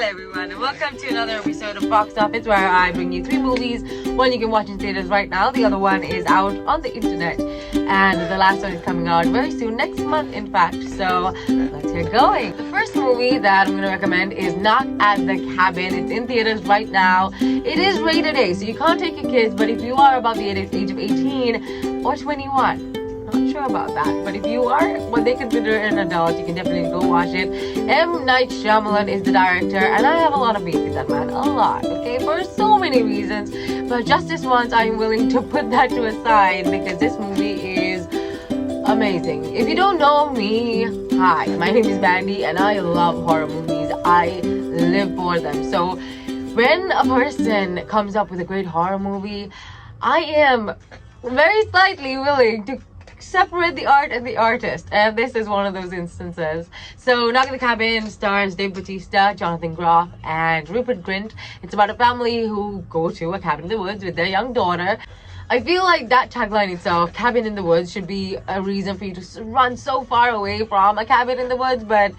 Hello everyone and welcome to another episode of Box Office, where I bring you 3 movies. One you can watch in theaters right now, the other one is out on the internet, and the last one is coming out very soon, next month in fact. So let's get going. The first movie that I'm going to recommend is Knock at the Cabin. It's in theaters right now. It is rated A, so you can't take your kids, but if you are above the age of 18 or 21, not sure about that, but if you are what they consider an adult, you can definitely go watch it. M. Night Shyamalan is the director, and I have a lot of faith in that man, a lot, okay, for so many reasons, but just this once I'm willing to put that to a side because this movie is amazing. If you don't know me, hi, my name is Mandy and I love horror movies. I live for them. So when a person comes up with a great horror movie, I am very slightly willing to separate the art and the artist, and this is one of those instances. So Knock at the Cabin stars Dave Bautista, Jonathan Groff, and Rupert Grint. It's about a family who go to a cabin in the woods with their young daughter. I feel like that tagline itself, cabin in the woods, should be a reason for you to run so far away from a cabin in the woods, but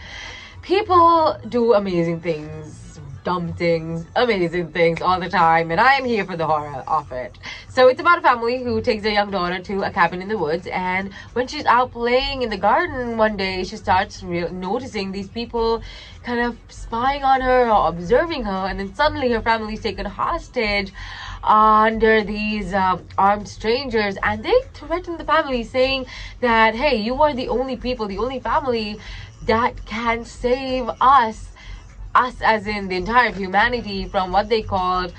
people do amazing things, dumb things, amazing things all the time, and I am here for the horror of it. So it's about a family who takes their young daughter to a cabin in the woods, and when she's out playing in the garden one day, she starts noticing these people kind of spying on her or observing her, and then suddenly her family is taken hostage under these armed strangers, and they threaten the family saying that, hey, you are the only people, the only family that can save us as in the entire of humanity, from what they called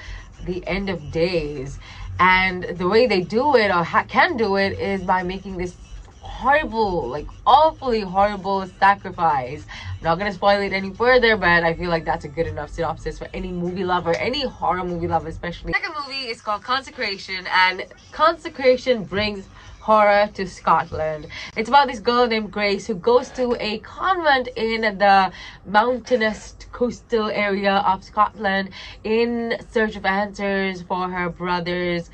the end of days. And the way they do it, or can do it, is by making this horrible, like awfully horrible sacrifice. I'm not gonna spoil it any further, but I feel like that's a good enough synopsis for any movie lover, any horror movie lover especially. The second movie is called Consecration, and Consecration brings horror to Scotland. It's about this girl named Grace who goes to a convent in the mountainous coastal area of Scotland in search of answers for her brother's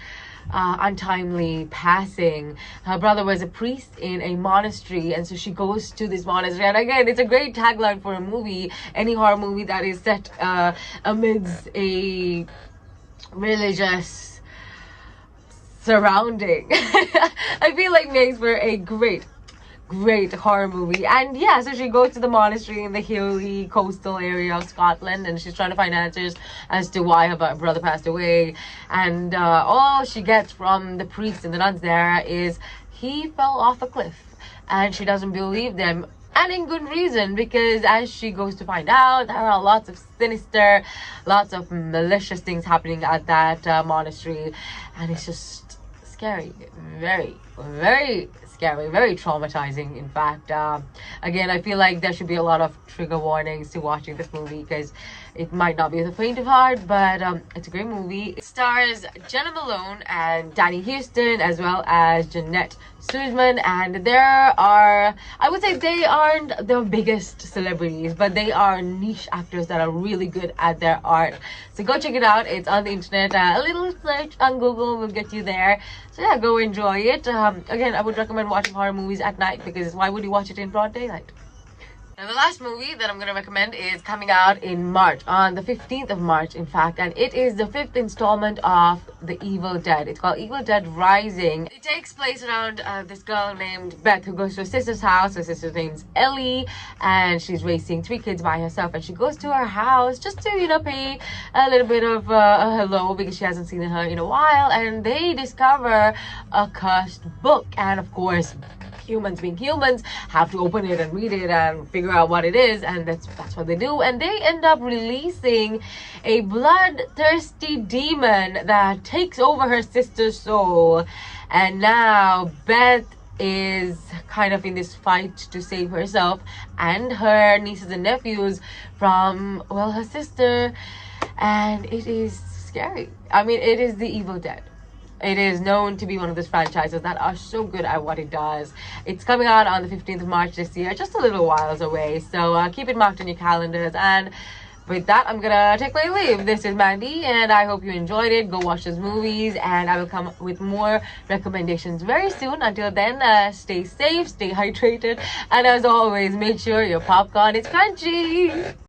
untimely passing. Her brother was a priest in a monastery, and so she goes to this monastery. And again, it's a great tagline for a movie, any horror movie that is set amidst a religious surrounding. I feel like makes for a great horror movie. And yeah, so she goes to the monastery in the hilly coastal area of Scotland, and she's trying to find answers as to why her brother passed away. And all she gets from the priest and the nuns there is he fell off a cliff, and she doesn't believe them, and in good reason, because as she goes to find out, there are lots of sinister, lots of malicious things happening at that monastery, and it's just scary, very scary, very traumatizing in fact. Again, I feel like there should be a lot of trigger warnings to watching this movie because it might not be the faint of heart, but it's a great movie. It stars Jenna Malone and Danny Houston, as well as Jeanette Suzman, and there are, I would say they aren't the biggest celebrities, but they are niche actors that are really good at their art. So go check it out. It's on the internet. A little search on Google will get you there. So yeah, go enjoy it. Again, I would recommend watching horror movies at night, because why would you watch it in broad daylight? Now, the last movie that I'm going to recommend is coming out in March, on the 15th of March, in fact, and it is the 5th installment of The Evil Dead. It's called Evil Dead Rising. It takes place around this girl named Beth who goes to her sister's house. Her sister's name's Ellie, and she's raising 3 kids by herself, and she goes to her house just to, pay a little bit of a hello, because she hasn't seen her in a while, and they discover a cursed book, and of course, humans being humans have to open it and read it and figure out what it is, and that's what they do, and they end up releasing a bloodthirsty demon that takes over her sister's soul. And now Beth is kind of in this fight to save herself and her nieces and nephews from, well, her sister, and it is scary. I mean, it is The Evil Dead. It is known to be one of those franchises that are so good at what it does. It's coming out on the 15th of March this year, just a little whiles away. So keep it marked on your calendars. And with that, I'm gonna take my leave. This is Mandy, and I hope you enjoyed it. Go watch those movies, and I will come with more recommendations very soon. Until then, stay safe, stay hydrated, and as always, make sure your popcorn is crunchy.